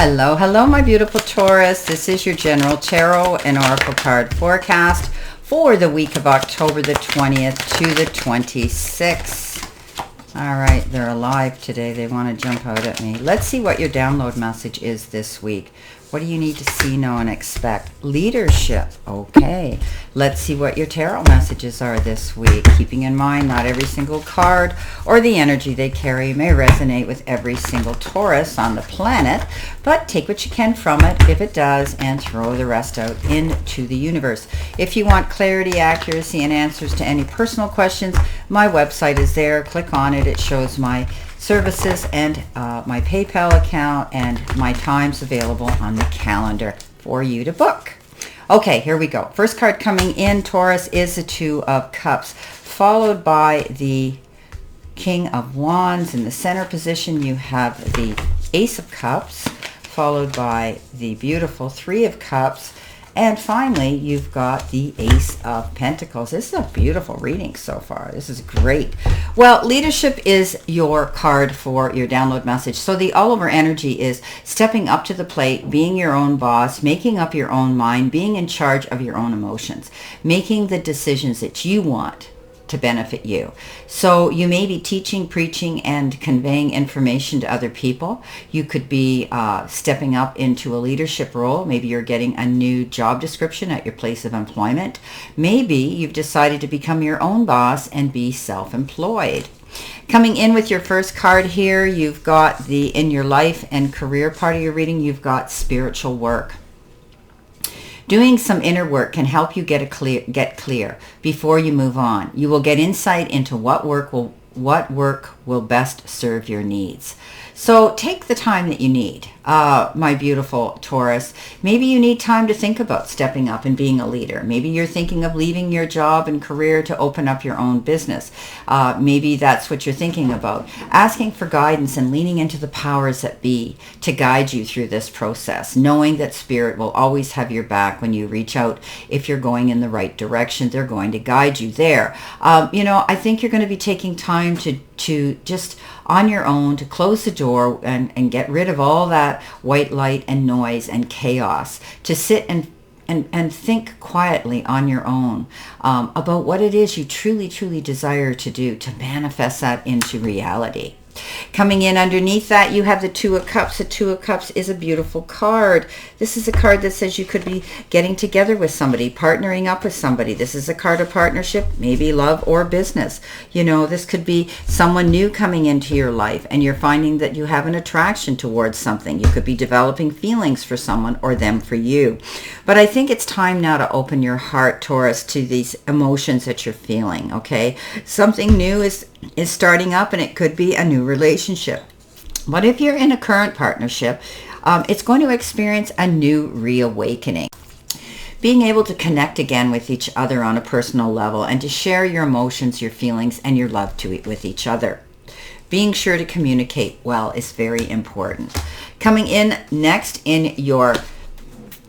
Hello, hello, my beautiful Taurus. This is your general tarot and oracle card forecast for the week of October the 20th to the 26th. All right, they're alive today. They want to jump out at me. Let's see what your download message is this week. What do you need to see, know, and expect? Leadership. Okay. Let's see what your tarot messages are this week. Keeping in mind, not every single card or the energy they carry may resonate with every single Taurus on the planet, but take what you can from it if it does and throw the rest out into the universe. If you want clarity, accuracy, and answers to any personal questions, my website is there. Click on it. It shows my services and my PayPal account and my times available on the calendar for you to book. Okay, here we go. First card coming in, Taurus, is the Two of Cups, followed by the King of Wands. In the center position, you have the Ace of Cups, followed by the beautiful Three of Cups. And finally, you've got the Ace of Pentacles. This is a beautiful reading so far. This is great. Well, leadership is your card for your download message. So the all-over energy is stepping up to the plate, being your own boss, making up your own mind, being in charge of your own emotions, making the decisions that you want to benefit you. So you may be teaching, preaching, and conveying information to other people. You could be stepping up into a leadership role. Maybe you're getting a new job description at your place of employment. Maybe you've decided to become your own boss and be self-employed. Coming in with your first card here, you've got the in your life and career part of your reading, you've got spiritual work. Doing some inner work can help you get clear before you move on. You will get insight into what work will best serve your needs. So take the time that you need, my beautiful Taurus. Maybe you need time to think about stepping up and being a leader. Maybe you're thinking of leaving your job and career to open up your own business. Maybe that's what you're thinking about. Asking for guidance and leaning into the powers that be to guide you through this process, knowing that Spirit will always have your back when you reach out. If you're going in the right direction, they're going to guide you there. I think you're going to be taking time to just on your own to close the door and get rid of all that white light and noise and chaos, to sit and think quietly on your own about what it is you truly desire to do, to manifest that into reality. Coming in underneath that, you have the Two of Cups. The Two of Cups is a beautiful card. This is a card that says you could be getting together with somebody, partnering up with somebody. This is a card of partnership, maybe love or business. This could be someone new coming into your life and you're finding that you have an attraction towards something. You could be developing feelings for someone or them for you. But I think it's time now to open your heart, Taurus, to these emotions that you're feeling, okay? Something new is starting up, and it could be a new relationship. But if you're in a current partnership, it's going to experience a new reawakening. Being able to connect again with each other on a personal level and to share your emotions, your feelings, and your love with each other. Being sure to communicate well is very important. Coming in next in your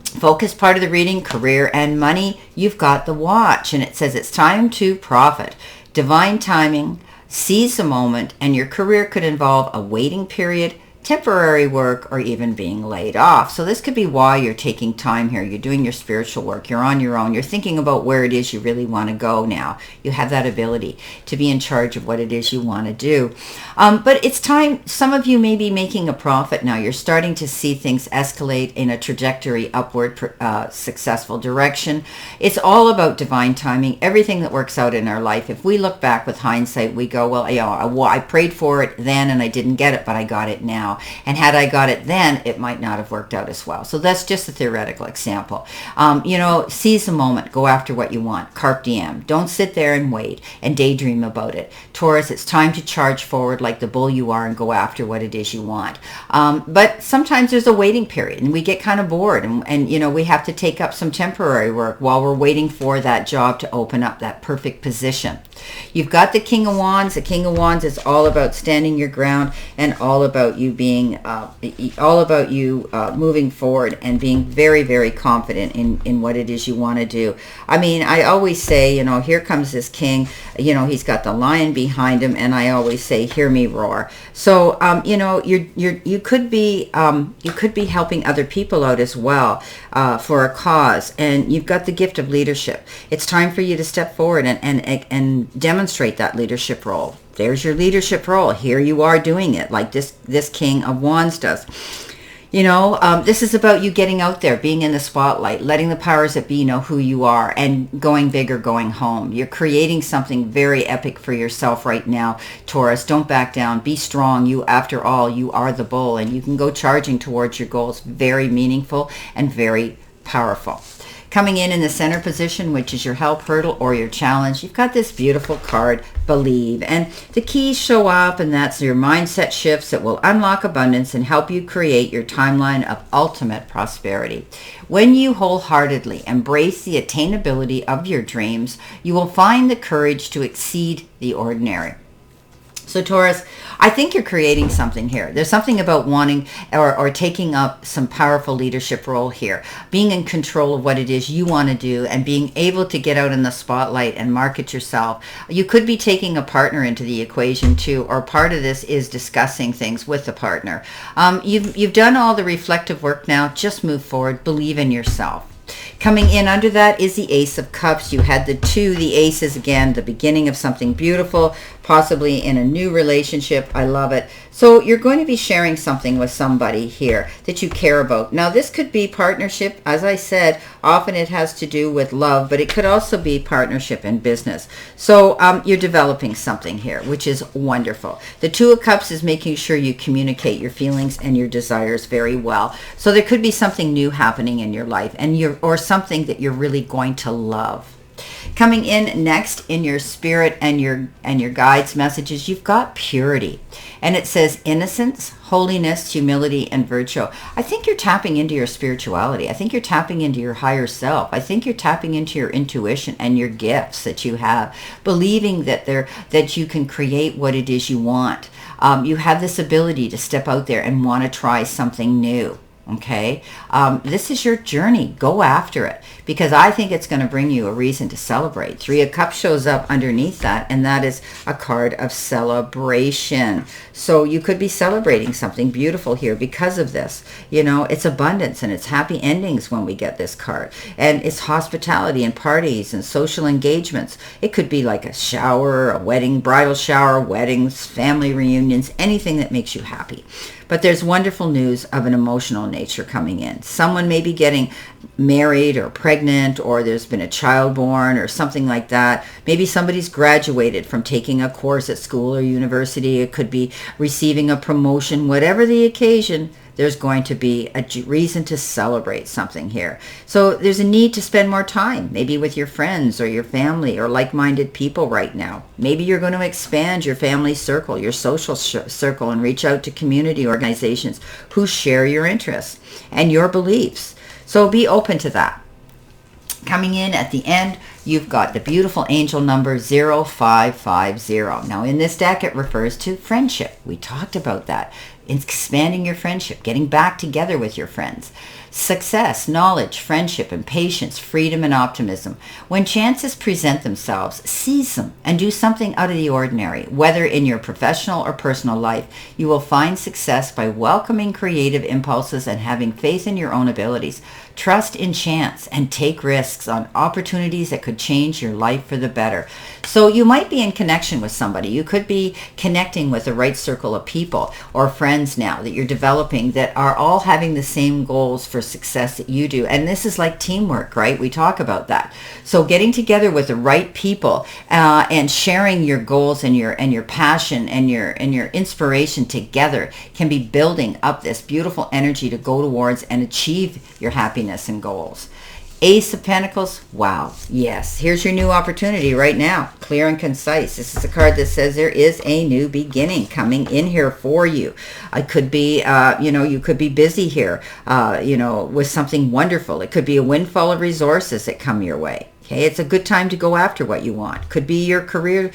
focus part of the reading, career and money, you've got the Watch, and it says it's time to profit. Divine timing, seize the moment, and your career could involve a waiting period, temporary work, or even being laid off. So this could be why you're taking time here. You're doing your spiritual work. You're on your own. You're thinking about where it is you really want to go now. You have that ability to be in charge of what it is you want to do. But it's time. Some of you may be making a profit now. You're starting to see things escalate in a trajectory upward, successful direction. It's all about divine timing. Everything that works out in our life, if we look back with hindsight, we go, well, I prayed for it then and I didn't get it, but I got it now. And had I got it then, it might not have worked out as well. So that's just a theoretical example. Seize the moment. Go after what you want. Carpe diem. Don't sit there and wait and daydream about it. Taurus, it's time to charge forward like the bull you are and go after what it is you want. But sometimes there's a waiting period and we get kind of bored and we have to take up some temporary work while we're waiting for that job to open up, that perfect position. You've got the King of Wands. The King of Wands is all about standing your ground and all about you being being moving forward and being very, very confident in what it is you want to do. I mean, I always say, here comes this king, he's got the lion behind him, and I always say, hear me roar. So, you could be helping other people out as well, for a cause, and you've got the gift of leadership. It's time for you to step forward and demonstrate that leadership role. There's your leadership role. Here you are doing it like this King of Wands does. This is about you getting out there, being in the spotlight, letting the powers that be know who you are, and going big or going home. You're creating something very epic for yourself right now, Taurus. Don't back down. Be strong. After all, you are the bull, and you can go charging towards your goals. Very meaningful and very powerful. Coming in the center position, which is your help, hurdle, or your challenge, you've got this beautiful card, Believe. And the keys show up, and that's your mindset shifts that will unlock abundance and help you create your timeline of ultimate prosperity. When you wholeheartedly embrace the attainability of your dreams, you will find the courage to exceed the ordinary. So Taurus, I think you're creating something here. There's something about wanting or taking up some powerful leadership role here, being in control of what it is you want to do and being able to get out in the spotlight and market yourself. You could be taking a partner into the equation too, or part of this is discussing things with the partner. You've done all the reflective work now. Just move forward. Believe in yourself. Coming in under that is the Ace of Cups. You had the Ace is again the beginning of something beautiful, possibly in a new relationship. I love it. So you're going to be sharing something with somebody here that you care about. Now this could be partnership. As I said, often it has to do with love, but it could also be partnership in business. So you're developing something here, which is wonderful. The Two of Cups is making sure you communicate your feelings and your desires very well. So there could be something new happening in your life, or something that you're really going to love. Coming in next in your spirit and your guides messages, you've got purity. And it says innocence, holiness, humility, and virtue. I think you're tapping into your spirituality. I think you're tapping into your higher self. I think you're tapping into your intuition and your gifts that you have, believing that you can create what it is you want. You have this ability to step out there and want to try something new. Okay, this is your journey. Go after it, because I think it's going to bring you a reason to celebrate. Three of Cups shows up underneath that, and that is a card of celebration. So you could be celebrating something beautiful here because of this. It's abundance and it's happy endings when we get this card, and it's hospitality and parties and social engagements. It could be like a shower, a wedding, bridal shower, weddings, family reunions, anything that makes you happy. But there's wonderful news of an emotional nature coming in. Someone may be getting married or pregnant, or there's been a child born or something like that. Maybe somebody's graduated from taking a course at school or university. It could be receiving a promotion. Whatever the occasion, there's going to be a reason to celebrate something here. So there's a need to spend more time, maybe with your friends or your family or like-minded people right now. Maybe you're going to expand your family circle, your social circle, and reach out to community organizations who share your interests and your beliefs. So be open to that. Coming in at the end, you've got the beautiful angel number 0550. Now in this deck, it refers to friendship. We talked about that. Expanding your friendship, getting back together with your friends. Success, knowledge, friendship, and patience, freedom, and optimism. When chances present themselves, seize them and do something out of the ordinary. Whether in your professional or personal life, you will find success by welcoming creative impulses and having faith in your own abilities. Trust in chance and take risks on opportunities that could change your life for the better. So you might be in connection with somebody. You could be connecting with the right circle of people or friends now that you're developing that are all having the same goals for success that you do. And this is like teamwork, right? We talk about that. So getting together with the right people and sharing your goals and your passion and your inspiration together can be building up this beautiful energy to go towards and achieve your happiness and goals. Ace of Pentacles, wow, yes. Here's your new opportunity right now, clear and concise. This is a card that says there is a new beginning coming in here for you. It could be, you could be busy here, with something wonderful. It could be a windfall of resources that come your way. Okay, it's a good time to go after what you want. Could be your career,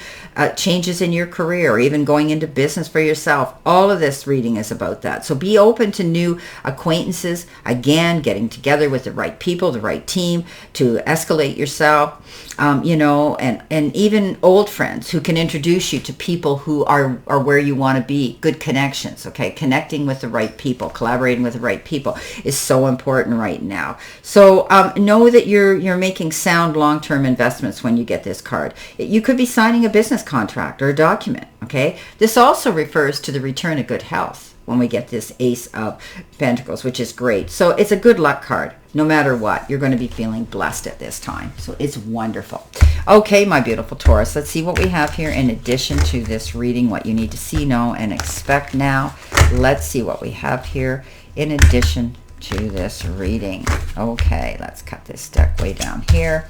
changes in your career, or even going into business for yourself. All of this reading is about that. So be open to new acquaintances. Again, getting together with the right people, the right team to escalate yourself. And even old friends who can introduce you to people who are where you want to be. Good connections, okay? Connecting with the right people, collaborating with the right people is so important right now. So know that you're making sound long-term investments when you get this card. You could be signing a business contract or a document, okay? This also refers to the return of good health when we get this Ace of Pentacles, which is great. So it's a good luck card. No matter what, you're going to be feeling blessed at this time. So it's wonderful. Okay, my beautiful Taurus, let's see what we have here in addition to this reading, what you need to see, know, and expect now. Let's see what we have here in addition to this reading. Okay, let's cut this deck way down here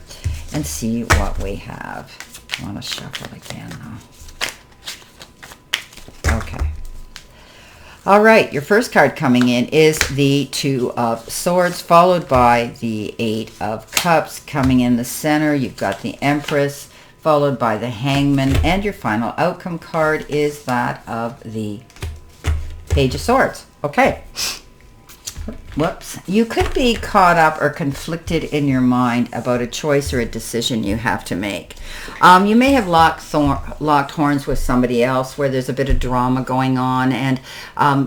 and see what we have. I want to shuffle again though. Okay. All right, your first card coming in is the Two of Swords, followed by the Eight of Cups. Coming in the center, you've got the Empress, followed by the Hangman, and your final outcome card is that of the Page of Swords. Okay. Whoops. You could be caught up or conflicted in your mind about a choice or a decision you have to make. You may have locked horns with somebody else where there's a bit of drama going on, and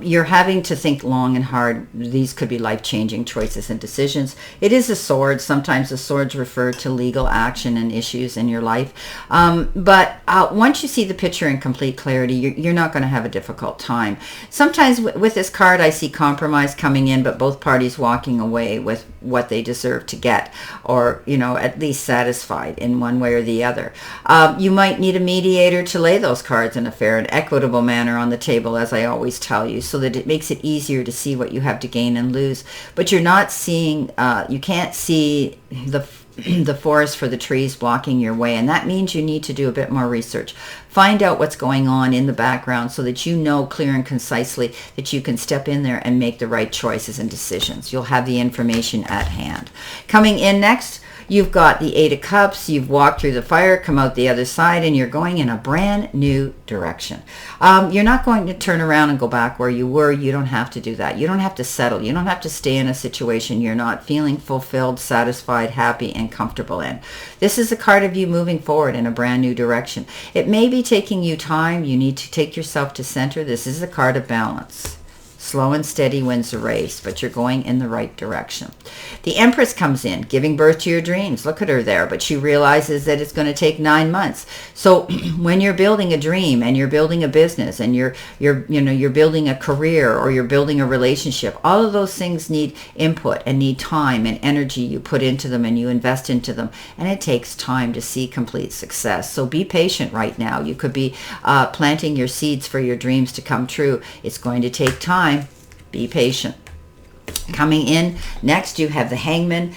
you're having to think long and hard. These could be life-changing choices and decisions. It is a sword. Sometimes the swords refer to legal action and issues in your life. But once you see the picture in complete clarity, you're not going to have a difficult time. Sometimes with this card, I see compromise coming in, but both parties walking away with what they deserve to get, or at least satisfied in one way or the other. You might need a mediator to lay those cards in a fair and equitable manner on the table, as I always tell you, so that it makes it easier to see what you have to gain and lose. But you're not seeing, you can't see the forest for the trees blocking your way, and that means you need to do a bit more research. Find out what's going on in the background so that you know clear and concisely that you can step in there and make the right choices and decisions. You'll have the information at hand. Coming in next, you've got the Eight of Cups. You've walked through the fire, come out the other side, and you're going in a brand new direction. You're not going to turn around and go back where you were. You don't have to do that. You don't have to settle. You don't have to stay in a situation you're not feeling fulfilled, satisfied, happy, and comfortable in. This is a card of you moving forward in a brand new direction. It may be taking you time. You need to take yourself to center. This is a card of balance. Slow and steady wins the race, but you're going in the right direction. The Empress comes in, giving birth to your dreams. Look at her there, but she realizes that it's going to take 9 months. So when you're building a dream and you're building a business and you're building a career or you're building a relationship, all of those things need input and need time and energy. You put into them and you invest into them, and it takes time to see complete success. So be patient right now. You could be planting your seeds for your dreams to come true. It's going to take time. Be patient. Coming in next, you have the Hangman.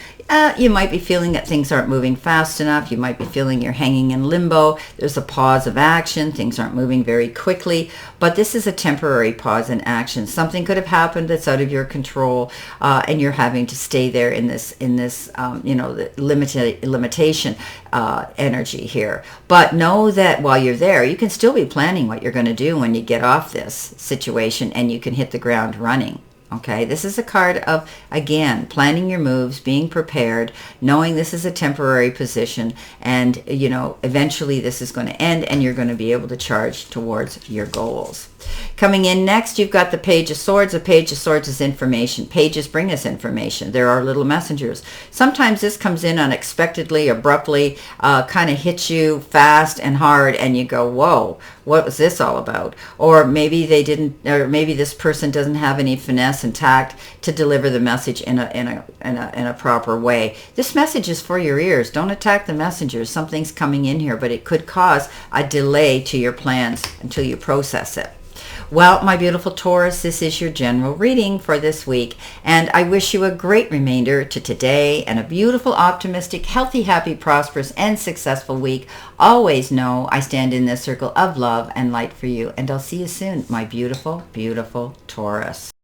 You might be feeling that things aren't moving fast enough. You might be feeling you're hanging in limbo. There's a pause of action. Things aren't moving very quickly, but this is a temporary pause in action. Something could have happened that's out of your control, and you're having to stay there in this the limitation energy here. But know that while you're there, you can still be planning what you're going to do when you get off this situation, and you can hit the ground running. Okay, this is a card of, again, planning your moves, being prepared, knowing this is a temporary position, and, eventually this is going to end and you're going to be able to charge towards your goals. Coming in next, you've got the Page of Swords. The Page of Swords is information. Pages bring us information. There are little messengers. Sometimes this comes in unexpectedly, abruptly, kind of hits you fast and hard, and you go, whoa, what was this all about? Or maybe they didn't, or maybe this person doesn't have any finesse and tact to deliver the message in a proper way. This message is for your ears. Don't attack the messengers. Something's coming in here, but it could cause a delay to your plans until you process it. Well, my beautiful Taurus, this is your general reading for this week, and I wish you a great remainder to today and a beautiful, optimistic, healthy, happy, prosperous, and successful week. Always know I stand in this circle of love and light for you, and I'll see you soon, my beautiful, beautiful Taurus.